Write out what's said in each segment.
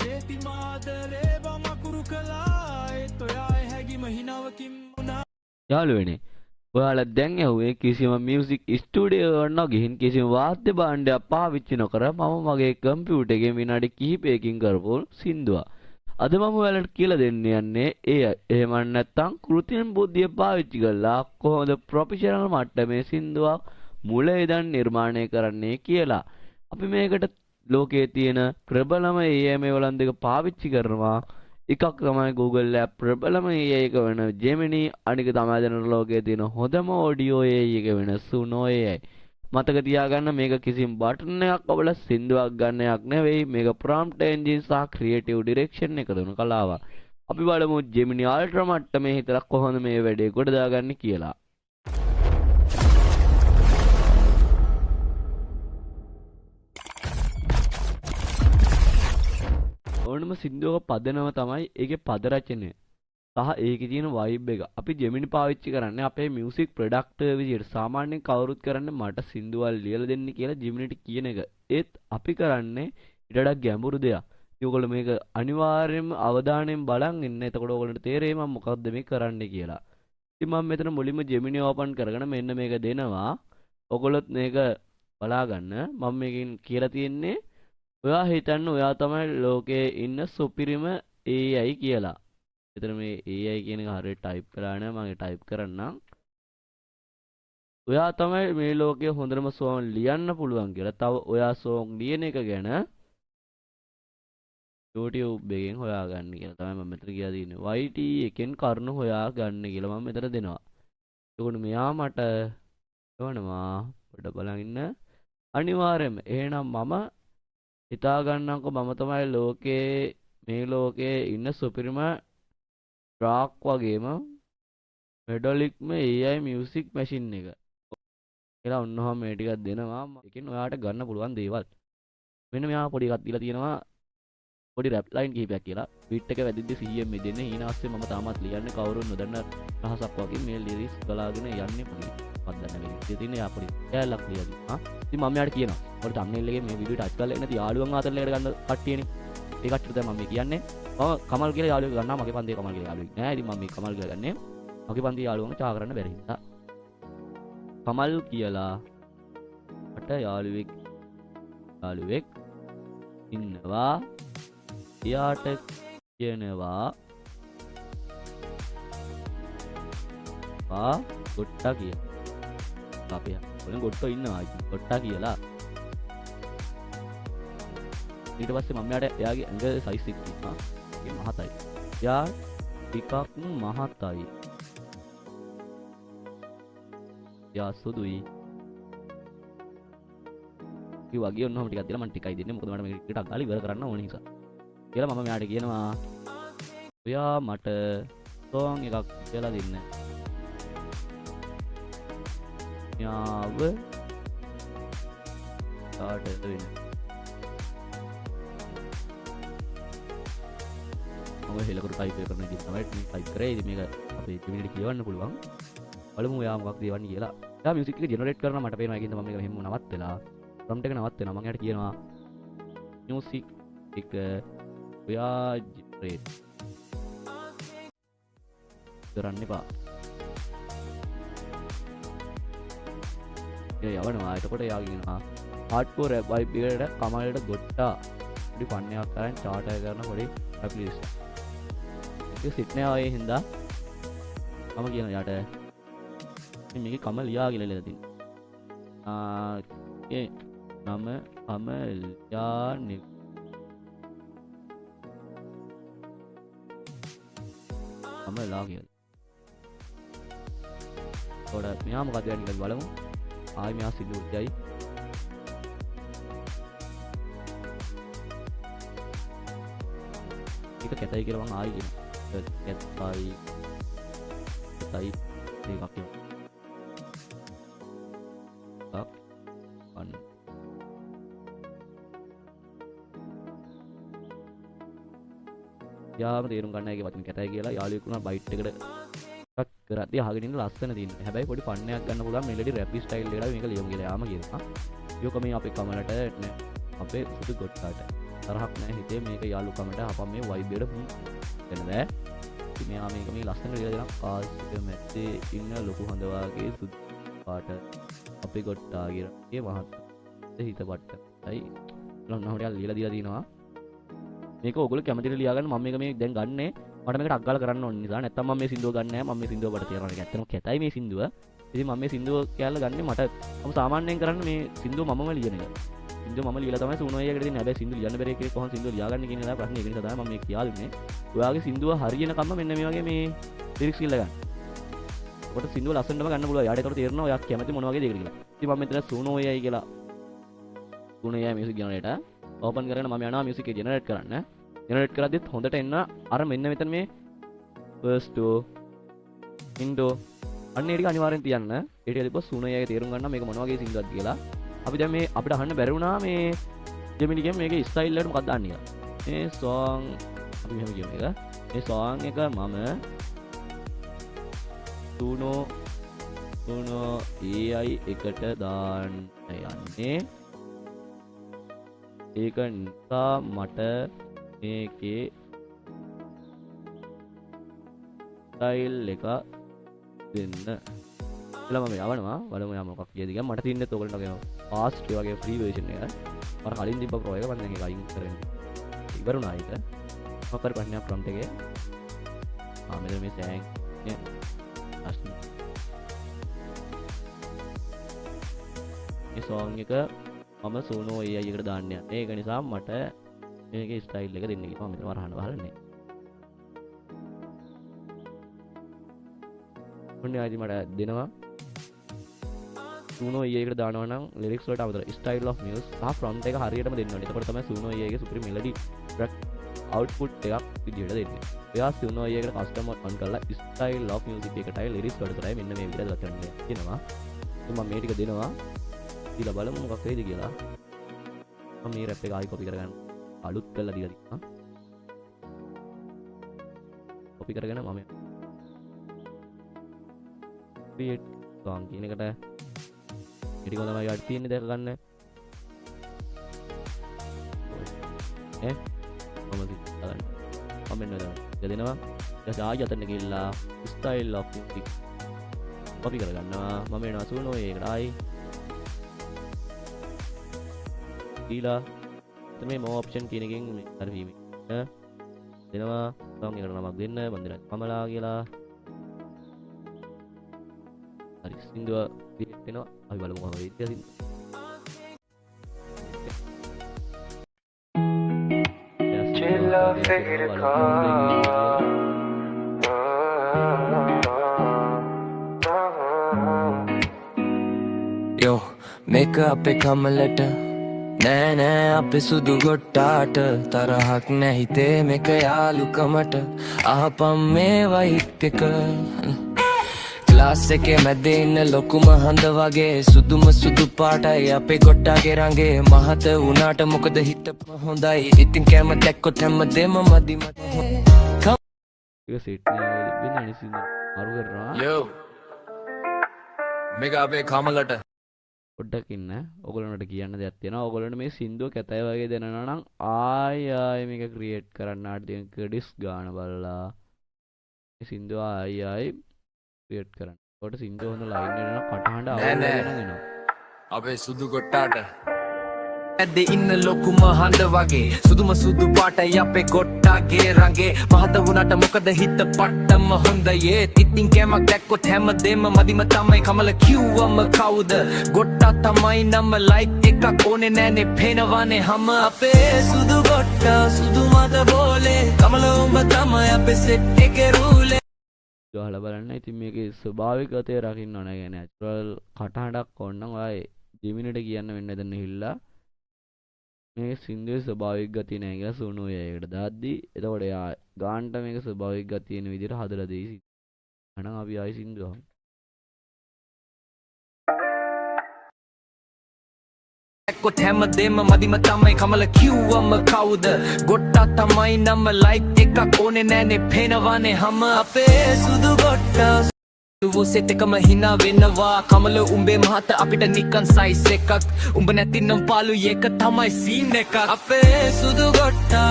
කේති මාදරේ වමකුරු කළා ඒත් ඔයා හැගි මහිනාවකින් වුණා. යාළුවනේ ඔයාලා දැන් ඇහුවේ කිසිම මියුසික් ස්ටුඩියෝ එකකට නොගිහින් කිසිම වාද්‍ය භාණ්ඩයක් පාවිච්චි නොකර මම මගේ කම්පියුටර් එකේ විනාඩි කිහිපයකින් කරපු සින්දුවක්. අද මම ඔයාලට කියලා දෙන්න යන්නේ එහෙම නැත්නම් කෘත්‍රිම බුද්ධිය පාවිච්චි කරලා කොහොමද ප්‍රොෆෙෂනල් මට්ටමේ සින්දුවක් මුල ඉඳන් නිර්මාණය කරන්නේ කියලා. අපි මේකට ලෝකයේ තියෙන ප්‍රබලම AI වලන් දෙක පාවිච්චි කරනවා. එකක් තමයි Google app ප්‍රබලම AI එක වෙන Gemini, අනික තමයි දැන් ලෝකයේ තියෙන හොඳම ඔඩියෝ AI එක වෙන Suno AI. මතක තියාගන්න මේක කිසිම බටන් එකක් ඔබලා සින්දුවක් ගන්න එකක් නෙවෙයි. මේක prompt engine සහ creative direction එක දුන කලාවක්. අපි බලමු Gemini Ultra මට්ටමේ හිතලා කොහොමද මේ වැඩේ කොට දාගන්නේ කියලා. ඕනම සින්දුවක පදනම තමයි ඒකේ පද රචනය සහ ඒකේ තියෙන වයිබ් එක. අපි Gemini පාවිච්චි කරන්නේ අපේ මියුසික් ප්‍රොඩක්ටර් විදියට. සාමාන්‍යයෙන් කවුරුත් කරන්නේ මට සින්දුවල් ලියලා දෙන්න කියලා Geminiට කියන එක. ඒත් අපි කරන්නේ ඊට වඩා ගැඹුරු දෙයක්. ඒගොල්ලෝ මේක අනිවාර්යයෙන්ම අවධානයෙන් බලන් ඉන්න. එතකොට ඔයගොල්ලන්ට තේරෙයි මම මොකද්ද මේ කරන්නේ කියලා. ඉතින් මම මෙතන මුලින්ම Gemini ඕපන් කරගෙන මෙන්න මේක දෙනවා. ඔයගොල්ලොත් මේක බලාගන්න. මම මේකෙන් කියලා තියෙන්නේ ඔයා හිතන්න ඔයා තමයි ලෝකයේ ඉන්න සුපිරිම AI කියලා. එතන මේ AI කියන එක හරියට ටයිප් කරලා නැහැ. මම ටයිප් කරන්නම්. ඔයා තමයි මේ ලෝකයේ හොඳම සෝන් ලියන්න පුළුවන් කියලා. තව ඔයා සෝන් ලියන එක ගැන YouTube එකෙන් හොයාගන්න කියලා තමයි මම මෙතන කියලා තියෙන්නේ. YT එකෙන් කරුණු හොයාගන්න කියලා මම මෙතන දෙනවා. එතකොට මෙයා මට එවනවා පොඩ්ඩක් බලන් ඉන්න. අනිවාර්යයෙන්ම එහෙනම් මම හිතා ගන්නම්කො මම තමයි මේ ලෝකයේ ඉන්න සුපිරිම ඩ්‍රාක් වගේම මෙඩොලික්ම AI මියුසික් මැෂින් එක. කියලා ඔන්නෝම මේ ටිකක් දෙනවා. ඒකෙන් ඔයාට ගන්න පුළුවන් දේවල්. මෙන්න මෙයා පොඩි එකක් දීලා තියෙනවා. පොඩි රැප් ලයින් කිහිපයක් කියලා. බීට් එක වැදිද්දි 100න් මෙදෙන්නේ. ඊනාස්සේ මම තාමත් ලියන්නේ කවුරුන් නොදන්න රහසක් වගේ මේ ලිරික්ස් බලාගෙන යන්නේ පොඩි. පද්දන්න මේ ඉතින් යා පොඩි කැලක් ලියදී. ඉතින් මම යාට කියනවා. ඔයාලා thumbnail එකේ මේ වීඩියෝ ටච් කරලා නැති යාළුවන් අතරලකට ගන්න කට්ටියනේ. ඒ කට්ටියට තමයි මම කියන්නේ. මම කමල් කියලා යාළුවෙක් ගන්නවා. මගේ පන්තියේ කමල් කියලා යාළුවෙක් නෑ. ඉතින් මම මේ කමල් කියලා ගන්නෙ. මගේ පන්තියේ යාළුවන්ව චා කරන්න බැරි හින්දා. කමල් කියලා මට යාළුවෙක් ඉන්නවා. එයාට කියනවා ගොට්ටා කියලා. අපේ ඔලෙන් ගොට්ටෝ ඉන්නවා. ගොට්ටා කියලා. ඊට පස්සේ මම එයාගේ ඇඟ සයිස් එක තියෙනවා. ඒක මහතයි. එයා ටිකක් මහතයි. එයා සුදුයි. ඒ වගේ ඔන්නෝම ටිකක් දෙලා මම ටිකයි දෙන්නේ. මොකද මට මේක ටිකක් අගාලා ඉවර කරන්න ඕන නිසා. කියලා මම මෙයාට කියනවා ඔයා මට සෝන් එකක් කියලා දෙන්න. යාව ස්ටාර්ට් වෙන්න. මම හෙලකරු ටයිප් කරන ඉතින් තමයි ටයිප් කරේ. ඉතින් මේක අපේ Geminiට කියවන්න පුළුවන්. බලමු ඔයා මොකක්ද දෙවන්නේ කියලා. එයා මියුසික් එක ජෙනරේට් කරනවා මට පේනවා. ඒකින්ද මම මේක මෙහෙම නවත් වෙලා ප්‍රොම්ප්ට් එක නවත් වෙනවා. මම එයාට කියනවා මියුසික් එක ඔයා ජෙනරේට් කරන්න එපා. ඒ යවනවා. එතකොට එයා කියනවා හાર્ඩ්කෝර් රැප් වයිබ් එකට කමලට ගොට්ටා පොඩි පන්නයක් කරන් චාට් එක කරන පොඩි රැප් ලිස්ට්. ඒක සිට් නෑ ආයේ හින්දා මම කියන යාට මේකේ කමල් යා කියලා ලියලා තියෙනවා. ඒ නම කමල් යානේ කමලා කියලා. ඒකට මෙයා මොකද වෙන්නේ කියලා බලමු. ආයි මෙයා සිල්ලු උද්දයි. ඒක කැතයි කියලා මං ආයි කියනවා. කැතයි ඒකක් කියනවා. අන්න යාම තේරුම් ගන්න එකේ වචන කැතයි කියලා යාළුවෙක් උනා බයිට් එකට කරද්දී අහගෙන ඉන්න ලස්සන තියෙනවා. හැබැයි පොඩි ෆන්නයක් ගන්න පුළුවන් මෙලඩි රැප් ස්ටයිල් එකට මේක ලියමු කියලා යාම කියනවා. යෝක මේ අපේ කමලට නෑ අපේ සුදු ගොට්ටාට. තරහක් නැහැ හිතේ මේක යාළුකමට අපම් මේ වයිබ් එකට දෙන්න බෑ. ඉතින් මෙයා මේක මේ ලස්සන ලියලා දෙනවා කාස්ට් මැත්තේ ඉන්න ලොකු හඳ වාගේ සුදු පාට අපි ගොට්ටා කියලාගේ මහත් හිත පට්ටයි ලොන්නහොට ලියලා දීලා තිනවා. මේක ඔයගොල්ලෝ කැමතිද ලියාගන්න මම මේක මේ දැන් ගන්නෑ. මට මේකට අග්ගල කරන්න ඕන නිසා නැත්තම් මම මේ සින්දුව ගන්න නැහැ. මම මේ සින්දුව බඩ තියනවා. ඒක ඇත්තටම කැතයි මේ සින්දුව. ඉතින් මම මේ සින්දුව කියලා ගන්නේ මට මම සාමාන්‍යයෙන් කරන්නේ මේ සින්දුව මමම ලියන එක. සින්දුව මම ලියලා තමයි සුනෝයි එකට දෙන්නේ. හැබැයි සින්දුව ලියන්න බැරි එකේ කොහොමද සින්දුව ලියාගන්නේ කියන එක ප්‍රශ්නේ. ඒක නිසා තමයි මම මේ කියලා දුන්නේ. ඔයාගේ සින්දුව හරියනකම්ම මෙන්න මේ වගේ මේ ලිරික්ස් කියලා ගන්න. ඔකට සින්දුව ලස්සනටම ගන්න පුළුවන්. යාට ඒකට තේරෙනවා ඔයා කැමති මොන වගේ දෙයකට කියලා. ඉතින් මම මෙතන සුනෝයි කියලා සුනෝයි මියුසික් ජෙනරේටර් ඕපන් කරගෙන මම යනවා මියුසික් එක ජෙනරේට් කරන්න. ජෙනරේට් කරද්දිත් හොඳට එන්න අර මෙන්න මෙතන මේ first to intro අන්න ඒක අනිවාර්යෙන් තියන්න. ඊට ඊපස්සේ සුනෝයිගේ තේරුම් ගන්න මේක මොන වගේ සින්දුවක්ද කියලා. අපි දැන් මේ අපිට අහන්න බැරි වුණා මේ ජෙමිනි ගේම් මේකේ ස්ටයිල් එකට මොකක්ද දාන්නේ කියලා. මේ song අපි මෙහෙම කියමු එක. මේ song එක මම සුනෝ AI එකට දාන්න යන්නේ. ඒක නිසා මට මේකේ ස්ටයිල් එක දෙන්න. එලා මම යවනවා බලමු යා මොකක් කියද කියලා. මට තින්නේ ඔයගලන්ට වගේ ෆාස්ට් වගේ ෆ්‍රී version එක. මම කලින් තිබ්බ ප්‍රෝ එක මම දැන් ඒක අයින් කරගෙන ඉවරුණා ඒක. මොකක් හරි ප්‍රශ්නයක් prompt එකේ. මෙතන මේ සෑන් නේ අස්න. මේ song එක මම සුනෝ AI එකට දාන්න යන්නේ. ඒක නිසා මට මේකේ ස්ටයිල් එක දෙන්න කියලා මම මෙතන වරහන වහලන්නේ. ඔන්නේ ආදි මට දෙනවා සුනෝ AI එකට දානවා නම් ලිරික්ස් වලට අමතර ස්ටයිල් ඔෆ් මියුස් සහ ප්‍රොම්ප්ට් එක හරියටම දෙන්න ඕනේ. එතකොට තමයි සුනෝ AI එකේ සුපිරි මෙලඩි ට්‍රැක් අවුට්පුට් එකක් විදියට දෙන්නේ. එයා සුනෝ AI එකට කස්ටම් ඔන් කරලා ස්ටයිල් ඔෆ් මියුසික් එකටයි ලිරික්ස් වලට තමයි මෙන්න මේ විදිහට දාලා කරන්නේ කියනවා. ඉතින් මම මේ ටික දෙනවා. ඊළඟ බලමු මොකක් වෙයිද කියලා. මම මේ රැප් එක ආයි කොපි කරගන්න අලුත් කරලා දීලා තියෙනවා. කොපි කරගෙන මම create song කියන එකට ඊට කොහොමද තමයි යට තියෙන්නේ දැක ගන්න. මම දිගන්න. මම මෙන්න දෙනවා. ඊට ආයෙ අතන ගිහලා style of music කොපි කරගන්නවා. මම එනවා සුනෝ ඒකට ආයි ඊලා මේ more option කියන එකෙන් හරි වීම දෙනවා. song එකට නමක් දෙන්න. මම දෙනවා කමලා කියලා. හරි සින්දුව ක්‍රියේට් වෙනවා. අපි බලමු කොහොමද වෙන්නේ කියලා. Yo, make up a කමලට නෑ නෑ අපේ සුදු ගොට්ටාට තරහක් නැහිතේ මේක යාළුකමට අහපම් මේ වයිට් එක ක්ලාස් එකේ මැදේ ඉන්න ලොකුම හඳ වගේ සුදුම සුදු පාටයි අපේ ගොට්ටාගේ රංගේ මහත වුණාට මොකද හිතපම හොඳයි ඉතින් කැම දැක්කොත් හැමදේම මදි මට ඒක සෙට් නෑ වෙන අනිසින්ද අරු කරනවා. Yo මේක අපේ කමලට පොඩ්ඩක් ඉන්න. ඔයගොල්ලන්ට කියන්න දෙයක් තියෙනවා. ඔයගොල්ලන්ට මේ සින්දුව කැතයි වගේ දෙනවා නම් ආයි මේක ක්‍රියේට් කරන්න ආඩියන් ක්‍රෙඩිට්ස් ගන්න බලලා මේ සින්දුව ආයි ක්‍රියේට් කරන්න. ඒකට සින්දුව හොඳ ලයින් එනවා කටහඬ අවුල් වෙනවා. අපේ සුදු ගොට්ටාට ඇද්දේ ඉන්න ලොකුම හඳ වගේ සුදුම සුදු පාටයි අපේ ගොට්ටාගේ රංගේ මහත වුණාට මොකද හිත පට්ටම හොඳයි ඉතින් කැමක් දැක්කොත් හැමදේම මදිම තමයි කමල කිව්වම කවුද ගොට්ටා තමයි නම ලයික් එකක් ඕනේ නෑනේ පේනවනේ හැම අපේ සුදු ගොට්ටා සුදු මත බෝලේ කමල උඹ තමයි අපේ සෙට් එකේ රූලේ ගහලා බලන්න. ඉතින් මේකේ ස්වභාවිකත්වය රකින්න ඕන. يعني නැචරල් කටහඬක් ඕනනම් ඔය ජෙමිනිට කියන්න වෙන්න දෙන්න හිල්ලා මේ සින්දුවේ ස්වභාවික ගතිය නැහැ කියලා සුනෝ ඒකට දාද්දි එතකොට එයා ගානට මේක ස්වභාවික ගතිය තියෙන විදිහට හදලා දෙයි. එහෙනම් අපි ආයි සින්දුව එක්කොත් හැමදේම මදිම තමයි කමල කිව්වම කවුද ගොට්ටා තමයි නම ලයික් එකක් ඕනේ නෑනේ පේනවනේ හැම අපේ සුදු ගොට්ටා සෙත් එකම හිනා වෙනවා කමල උඹේ මහත අපිට නිකන් සයිස් එකක් උඹ නැතිනම් පාලු ඒක තමයි සීන් එකක් අපේ සුදු ගොට්ටා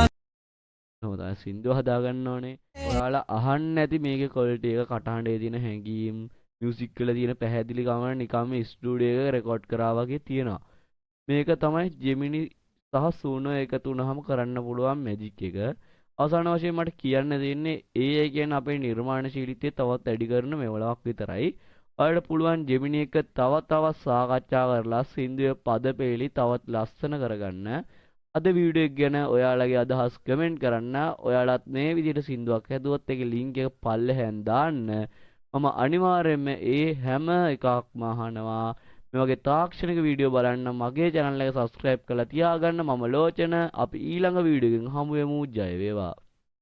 හොඳයි සින්දුව හදාගන්න ඕනේ. ඔයාලා අහන්න ඇති මේකේ ක්වොලිටි එක කටහඬේ තියෙන හැඟීම් මියුසික් වල තියෙන පැහැදිලි කම නිකම්ම ස්ටුඩියෝ එකක රෙකෝඩ් කරා වගේ තියෙනවා. මේක තමයි ජෙමිනි සහ සූනෝ එකතු වුනහම කරන්න පුළුවන් මැජික් එක. අවසාන වශයෙන් මට කියන්න තියෙන්නේ AI කියන අපේ නිර්මාණශීලීත්වය තවත් වැඩි කරන මෙවලක් විතරයි. ඔයාලට පුළුවන් ජෙමිනි එක තවත් සාකච්ඡා කරලා සින්දුවේ පද පෙළි තවත් ලස්සන කරගන්න. අද වීඩියෝ එක ගැන ඔයාලගේ අදහස් කමෙන්ට් කරන්න. ඔයාලත් මේ විදිහට සින්දුවක් හැදුවොත් ඒකේ ලින්ක් එක පල්ලෙහෙන් දාන්න. මම අනිවාර්යයෙන්ම ඒ හැම එකක්ම අහනවා. මේ වගේ තාක්ෂණික වීඩියෝ බලන්න මගේ channel එක subscribe කරලා තියාගන්න. මම ලෝචන. අපි ඊළඟ වීඩියෝ එකෙන් හමු වෙමු. ජය වේවා.